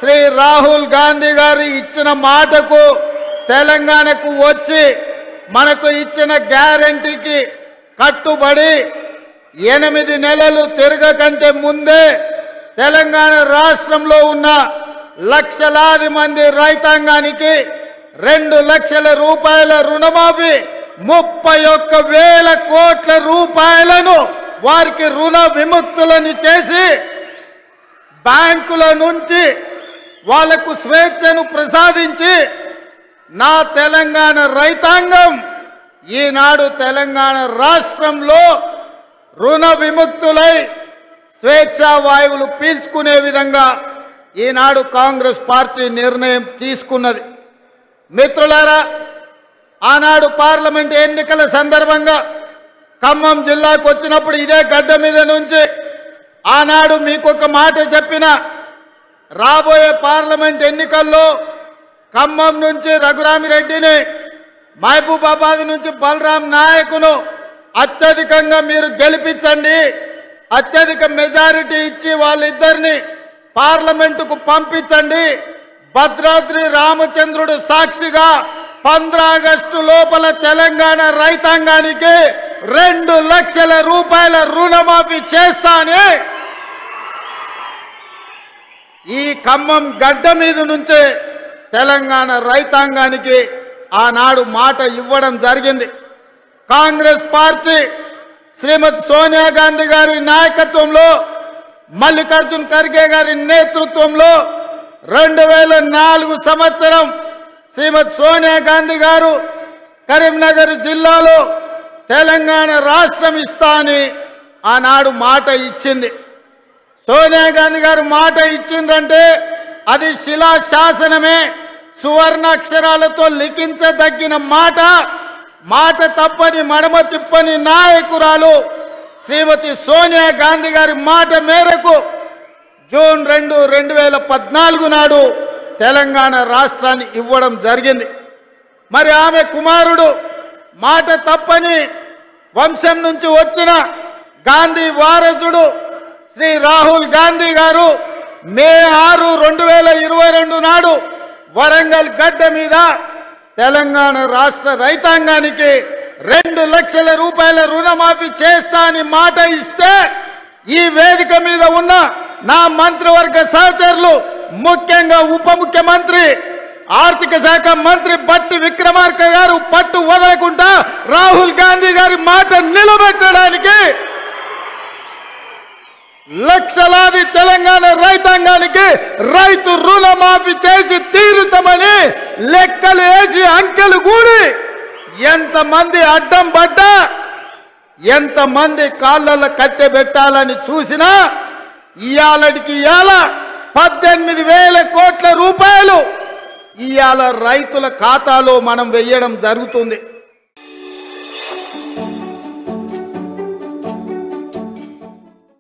శ్రీ రాహుల్ గాంధీ గారు ఇచ్చిన మాటకు తెలంగాణకు వచ్చి మనకు ఇచ్చిన గ్యారెంటీకి కట్టుబడి 8 నెలలు తిరగకంటే ముందే తెలంగాణ రాష్ట్రంలో ఉన్న లక్షలాది మంది రైతాంగానికి 2 లక్షల రూపాయల రుణమాఫీ 31,000 కోట్ల రూపాయలను వారికి రుణ విముక్తులను చేసి బ్యాంకుల నుంచి వాళ్లకు స్వేచ్ఛను ప్రసాదించి నా తెలంగాణ రైతాంగం ఈనాడు తెలంగాణ రాష్ట్రంలో రుణ విముక్తులై స్వేచ్ఛా వాయువులు పీల్చుకునే విధంగా ఈనాడు కాంగ్రెస్ పార్టీ నిర్ణయం తీసుకున్నది. మిత్రులారా, ఆనాడు పార్లమెంట్ ఎన్నికల సందర్భంగా ఖమ్మం జిల్లాకు వచ్చినప్పుడు ఇదే గడ్డ మీద నుంచి ఆనాడు మీకు ఒక మాట చెప్పిన, రాబోయే పార్లమెంట్ ఎన్నికల్లో ఖమ్మం నుంచి రఘురామిరెడ్డిని, మహబూబాబాద్ నుంచి బలరాం నాయకును అత్యధికంగా మీరు గెలిపించండి, అత్యధిక మెజారిటీ ఇచ్చి వాళ్ళిద్దరిని పార్లమెంటుకు పంపించండి, భద్రాద్రి రామచంద్రుడు సాక్షిగా 15 ఆగస్టు లోపల తెలంగాణ రైతాంగానికి 2 లక్షల రూపాయల రుణమాఫీ చేస్తానే ఈ ఖమ్మం గడ్డ మీద నుంచే తెలంగాణ రైతాంగానికి ఆనాడు మాట ఇవ్వడం జరిగింది. కాంగ్రెస్ పార్టీ శ్రీమతి సోనియా గాంధీ గారి నాయకత్వంలో, మల్లికార్జున్ ఖర్గే గారి నేతృత్వంలో 2004 సంవత్సరం శ్రీమతి సోనియా గాంధీ గారు కరీంనగర్ జిల్లాలో తెలంగాణ రాష్ట్రం ఇస్తా అని ఆనాడు మాట ఇచ్చింది. సోనియా గాంధీ గారు మాట ఇచ్చిందంటే అది శిలా శాసనమే, సువర్ణాక్షరాలతో లిఖించదగిన మాట. మాట తప్పని మడమ తిప్పని నాయకురాలు శ్రీమతి సోనియా గాంధీ గారి మాట మేరకు జూన్ 2, 2014 నాడు తెలంగాణ రాష్ట్రాన్ని ఇవ్వడం జరిగింది. మరి ఆమె కుమారుడు మాట తప్పని వంశం నుంచి వచ్చిన గాంధీ వారసుడు శ్రీ రాహుల్ గాంధీ గారు మే 6, 2022 నాడు వరంగల్ గడ్డ మీద తెలంగాణ రాష్ట్ర రైతాంగానికి 2 లక్షల రూపాయల రుణమాఫీ చేస్తా అని మాట ఇస్తే ఈ వేదిక మీద ఉన్న నా మంత్రివర్గ సహచరులు, ముఖ్యంగా ఉప ముఖ్యమంత్రి ఆర్థిక శాఖ మంత్రి బట్టి విక్రమార్క గారు పట్టు వదలకుండా రాహుల్ గాంధీ గారి మాట నిలబెట్టడానికి లక్షలాది తెలంగాణ రైతాంగానికి రైతు రుణమాఫీ చేసి తీరుతామని లెక్కలు వేసి అంకెలు కూడి ఎంతమంది అడ్డం పడ్డా, ఎంతమంది కాళ్ళల్లో కట్టెబెట్టాలని చూసినా ఇయాలటికి ఇయాల 18,000 కోట్ల రూపాయలు ఇయాల రైతుల ఖాతాలో మనం వెయ్యడం జరుగుతుంది.